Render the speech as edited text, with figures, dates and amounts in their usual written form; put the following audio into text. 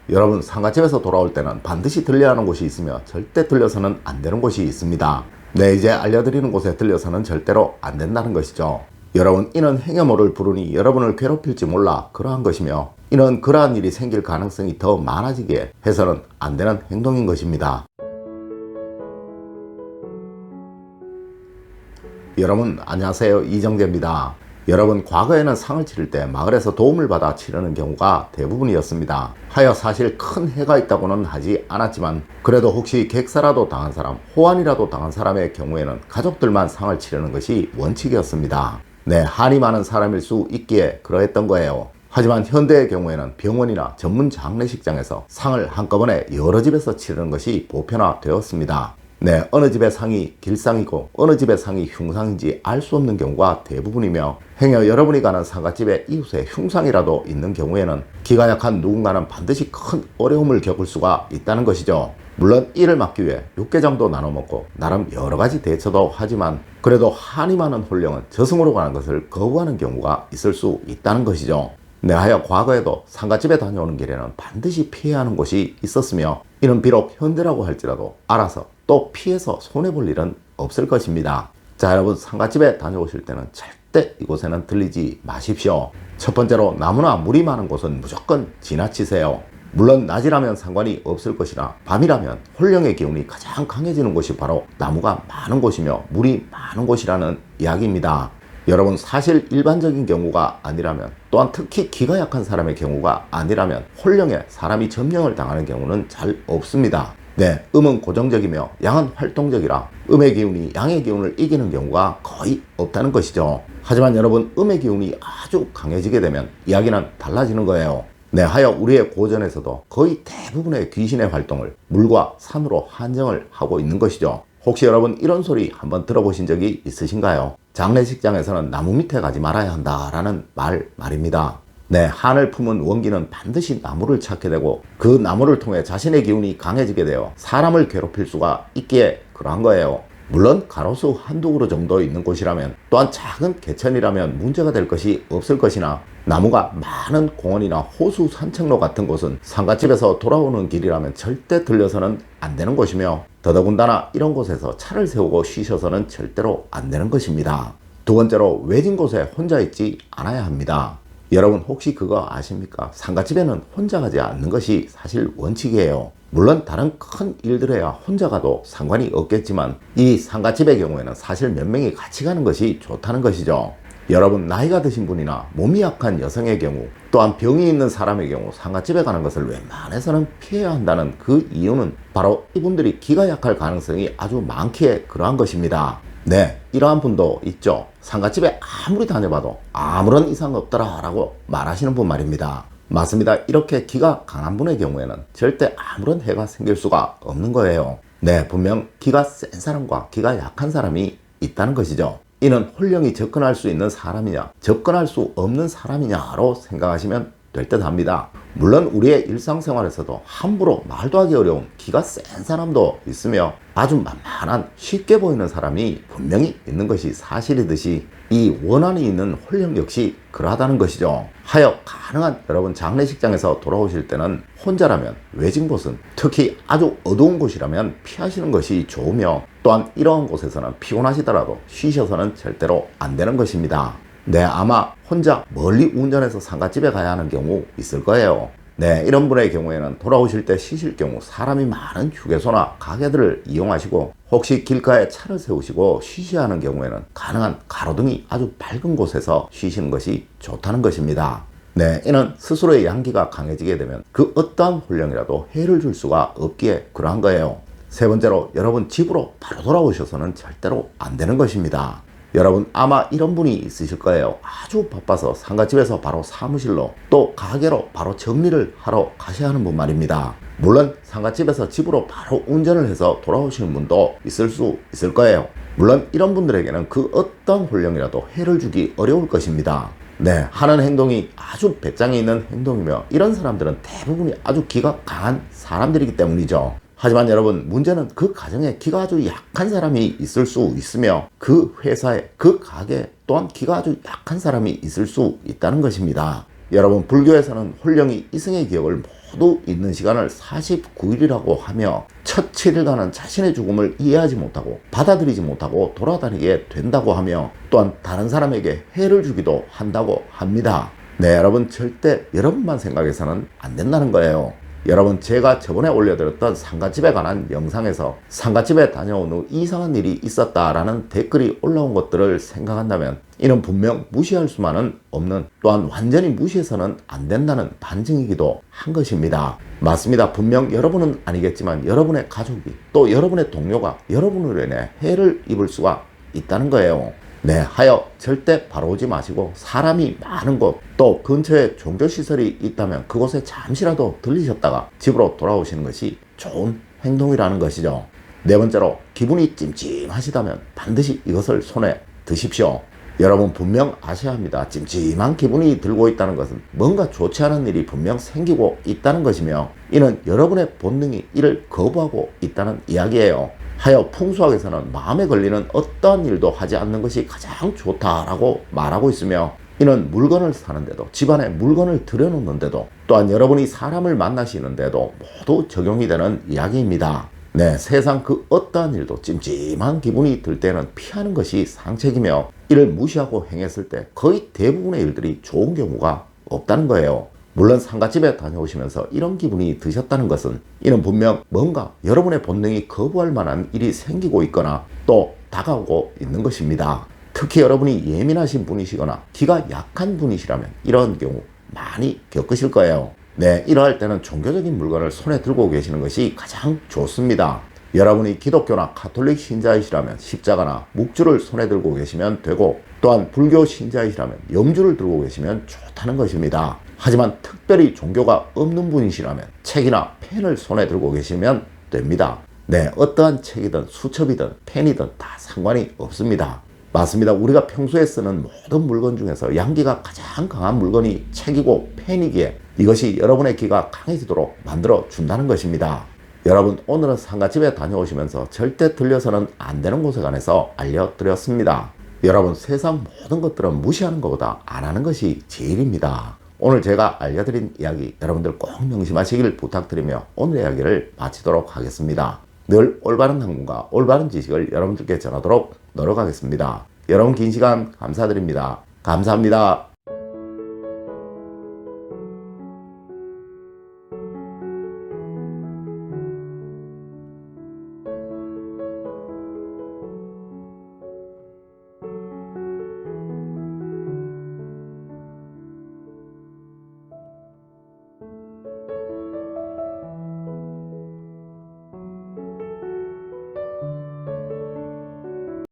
여러분, 상가집에서 돌아올 때는 반드시 들려야 하는 곳이 있으며 절대 들려서는 안 되는 곳이 있습니다. 네, 이제 알려드리는 곳에 들려서는 절대로 안 된다는 것이죠. 여러분, 이는 행여모를 부르니 여러분을 괴롭힐지 몰라 그러한 것이며, 이는 그러한 일이 생길 가능성이 더 많아지게 해서는 안 되는 행동인 것입니다. 여러분, 안녕하세요. 이정재입니다. 여러분, 과거에는 상을 치를 때 마을에서 도움을 받아 치르는 경우가 대부분이었습니다. 하여 사실 큰 해가 있다고는 하지 않았지만, 그래도 혹시 객사라도 당한 사람, 호환이라도 당한 사람의 경우에는 가족들만 상을 치르는 것이 원칙이었습니다. 네, 한이 많은 사람일 수 있기에 그러했던 거예요. 하지만 현대의 경우에는 병원이나 전문 장례식장에서 상을 한꺼번에 여러 집에서 치르는 것이 보편화되었습니다. 네, 어느 집의 상이 길상이고 어느 집의 상이 흉상인지 알 수 없는 경우가 대부분이며, 행여 여러분이 가는 상갓집에 이웃에 흉상이라도 있는 경우에는 기가 약한 누군가는 반드시 큰 어려움을 겪을 수가 있다는 것이죠. 물론 이를 막기 위해 육개장도 나눠 먹고 나름 여러 가지 대처도 하지만, 그래도 한이 많은 홀령은 저승으로 가는 것을 거부하는 경우가 있을 수 있다는 것이죠. 네, 하여 과거에도 상갓집에 다녀오는 길에는 반드시 피해야 하는 곳이 있었으며, 이는 비록 현대라고 할지라도 알아서 또 피해서 손해볼 일은 없을 것입니다. 자, 여러분, 상갓집에 다녀오실 때는 절대 이곳에는 들리지 마십시오. 첫 번째로, 나무나 물이 많은 곳은 무조건 지나치세요. 물론 낮이라면 상관이 없을 것이나 밤이라면 홀령의 기운이 가장 강해지는 곳이 바로 나무가 많은 곳이며 물이 많은 곳이라는 이야기입니다. 여러분, 사실 일반적인 경우가 아니라면, 또한 특히 기가 약한 사람의 경우가 아니라면 홀령에 사람이 점령을 당하는 경우는 잘 없습니다. 네, 음은 고정적이며 양은 활동적이라 음의 기운이 양의 기운을 이기는 경우가 거의 없다는 것이죠. 하지만 여러분, 음의 기운이 아주 강해지게 되면 이야기는 달라지는 거예요. 네, 하여 우리의 고전에서도 거의 대부분의 귀신의 활동을 물과 산으로 한정을 하고 있는 것이죠. 혹시 여러분 이런 소리 한번 들어보신 적이 있으신가요? 장례식장에서는 나무 밑에 가지 말아야 한다라는 말입니다. 네, 한을 품은 원기는 반드시 나무를 찾게 되고, 그 나무를 통해 자신의 기운이 강해지게 되어 사람을 괴롭힐 수가 있기에 그러한 거예요. 물론 가로수 한두 그루 정도 있는 곳이라면, 또한 작은 개천이라면 문제가 될 것이 없을 것이나, 나무가 많은 공원이나 호수 산책로 같은 곳은 상갓집에서 돌아오는 길이라면 절대 들려서는 안 되는 곳이며, 더더군다나 이런 곳에서 차를 세우고 쉬셔서는 절대로 안 되는 것입니다. 두 번째로, 외진 곳에 혼자 있지 않아야 합니다. 여러분, 혹시 그거 아십니까? 상갓집에는 혼자 가지 않는 것이 사실 원칙이에요. 물론 다른 큰 일들에야 혼자 가도 상관이 없겠지만, 이 상갓집의 경우에는 사실 몇 명이 같이 가는 것이 좋다는 것이죠. 여러분, 나이가 드신 분이나 몸이 약한 여성의 경우, 또한 병이 있는 사람의 경우 상갓집에 가는 것을 웬만해서는 피해야 한다는 그 이유는 바로 이분들이 기가 약할 가능성이 아주 많기에 그러한 것입니다. 네, 이러한 분도 있죠. 상갓집에 아무리 다녀봐도 아무런 이상 없더라 라고 말하시는 분 말입니다. 맞습니다. 이렇게 기가 강한 분의 경우에는 절대 아무런 해가 생길 수가 없는 거예요. 네, 분명 기가 센 사람과 기가 약한 사람이 있다는 것이죠. 이는 홀령이 접근할 수 있는 사람이냐, 접근할 수 없는 사람이냐로 생각하시면 될 듯 합니다. 물론 우리의 일상생활에서도 함부로 말도 하기 어려운 기가 센 사람도 있으며, 아주 만만한 쉽게 보이는 사람이 분명히 있는 것이 사실이듯이, 이 원한이 있는 홀령 역시 그러하다는 것이죠. 하여 가능한 여러분, 장례식장에서 돌아오실 때는 혼자라면 외진 곳은, 특히 아주 어두운 곳이라면 피하시는 것이 좋으며, 또한 이러한 곳에서는 피곤하시더라도 쉬셔서는 절대로 안 되는 것입니다. 네, 아마 혼자 멀리 운전해서 상갓집에 가야 하는 경우 있을 거예요. 네, 이런 분의 경우에는 돌아오실 때 쉬실 경우 사람이 많은 휴게소나 가게들을 이용하시고, 혹시 길가에 차를 세우시고 쉬셔야 하는 경우에는 가능한 가로등이 아주 밝은 곳에서 쉬시는 것이 좋다는 것입니다. 네, 이는 스스로의 양기가 강해지게 되면 그 어떠한 홀령이라도 해를 줄 수가 없기에 그러한 거예요. 세 번째로, 여러분 집으로 바로 돌아오셔서는 절대로 안 되는 것입니다. 여러분, 아마 이런 분이 있으실 거예요. 아주 바빠서 상갓집에서 바로 사무실로, 또 가게로 바로 정리를 하러 가셔야 하는 분 말입니다. 물론 상갓집에서 집으로 바로 운전을 해서 돌아오시는 분도 있을 수 있을 거예요. 물론 이런 분들에게는 그 어떤 홀령이라도 해를 주기 어려울 것입니다. 네, 하는 행동이 아주 배짱이 있는 행동이며, 이런 사람들은 대부분이 아주 기가 강한 사람들이기 때문이죠. 하지만 여러분, 문제는 그 가정에 기가 아주 약한 사람이 있을 수 있으며, 그 회사에, 그 가게에 또한 기가 아주 약한 사람이 있을 수 있다는 것입니다. 여러분, 불교에서는 홀령이 이승의 기억을 모두 잊는 시간을 49일이라고 하며 첫 7일간은 자신의 죽음을 이해하지 못하고 받아들이지 못하고 돌아다니게 된다고 하며 또한 다른 사람에게 해를 주기도 한다고 합니다. 네, 여러분, 절대 여러분만 생각해서는 안 된다는 거예요. 여러분, 제가 저번에 올려드렸던 상가집에 관한 영상에서 상가집에 다녀온 후 이상한 일이 있었다라는 댓글이 올라온 것들을 생각한다면 이는 분명 무시할 수만은 없는, 또한 완전히 무시해서는 안 된다는 반증이기도 한 것입니다. 맞습니다. 분명 여러분은 아니겠지만 여러분의 가족이, 또 여러분의 동료가 여러분으로 인해 해를 입을 수가 있다는 거예요. 네, 하여 절대 바로 오지 마시고 사람이 많은 곳, 또 근처에 종교시설이 있다면 그곳에 잠시라도 들리셨다가 집으로 돌아오시는 것이 좋은 행동이라는 것이죠. 네 번째로, 기분이 찜찜하시다면 반드시 이것을 손에 드십시오. 여러분, 분명 아셔야 합니다. 찜찜한 기분이 들고 있다는 것은 뭔가 좋지 않은 일이 분명 생기고 있다는 것이며 이는 여러분의 본능이 이를 거부하고 있다는 이야기예요. 하여 풍수학에서는 마음에 걸리는 어떠한 일도 하지 않는 것이 가장 좋다라고 말하고 있으며 이는 물건을 사는데도, 집안에 물건을 들여놓는데도, 또한 여러분이 사람을 만나시는데도 모두 적용이 되는 이야기입니다. 네, 세상 그 어떠한 일도 찜찜한 기분이 들 때는 피하는 것이 상책이며 이를 무시하고 행했을 때 거의 대부분의 일들이 좋은 경우가 없다는 거예요. 물론 상가집에 다녀오시면서 이런 기분이 드셨다는 것은 이는 분명 뭔가 여러분의 본능이 거부할 만한 일이 생기고 있거나 또 다가오고 있는 것입니다. 특히 여러분이 예민하신 분이시거나 기가 약한 분이시라면 이런 경우 많이 겪으실 거예요. 네, 이러할 때는 종교적인 물건을 손에 들고 계시는 것이 가장 좋습니다. 여러분이 기독교나 가톨릭 신자이시라면 십자가나 묵주를 손에 들고 계시면 되고, 또한 불교 신자이시라면 염주를 들고 계시면 좋다는 것입니다. 하지만 특별히 종교가 없는 분이시라면 책이나 펜을 손에 들고 계시면 됩니다. 네, 어떠한 책이든 수첩이든 펜이든 다 상관이 없습니다. 맞습니다. 우리가 평소에 쓰는 모든 물건 중에서 양기가 가장 강한 물건이 책이고 펜이기에 이것이 여러분의 기가 강해지도록 만들어 준다는 것입니다. 여러분, 오늘은 상가집에 다녀오시면서 절대 들려서는 안 되는 곳에 관해서 알려드렸습니다. 여러분, 세상 모든 것들은 무시하는 것보다 안 하는 것이 제일입니다. 오늘 제가 알려드린 이야기 여러분들 꼭 명심하시길 부탁드리며 오늘 이야기를 마치도록 하겠습니다. 늘 올바른 학문과 올바른 지식을 여러분들께 전하도록 노력하겠습니다. 여러분, 긴 시간 감사드립니다. 감사합니다.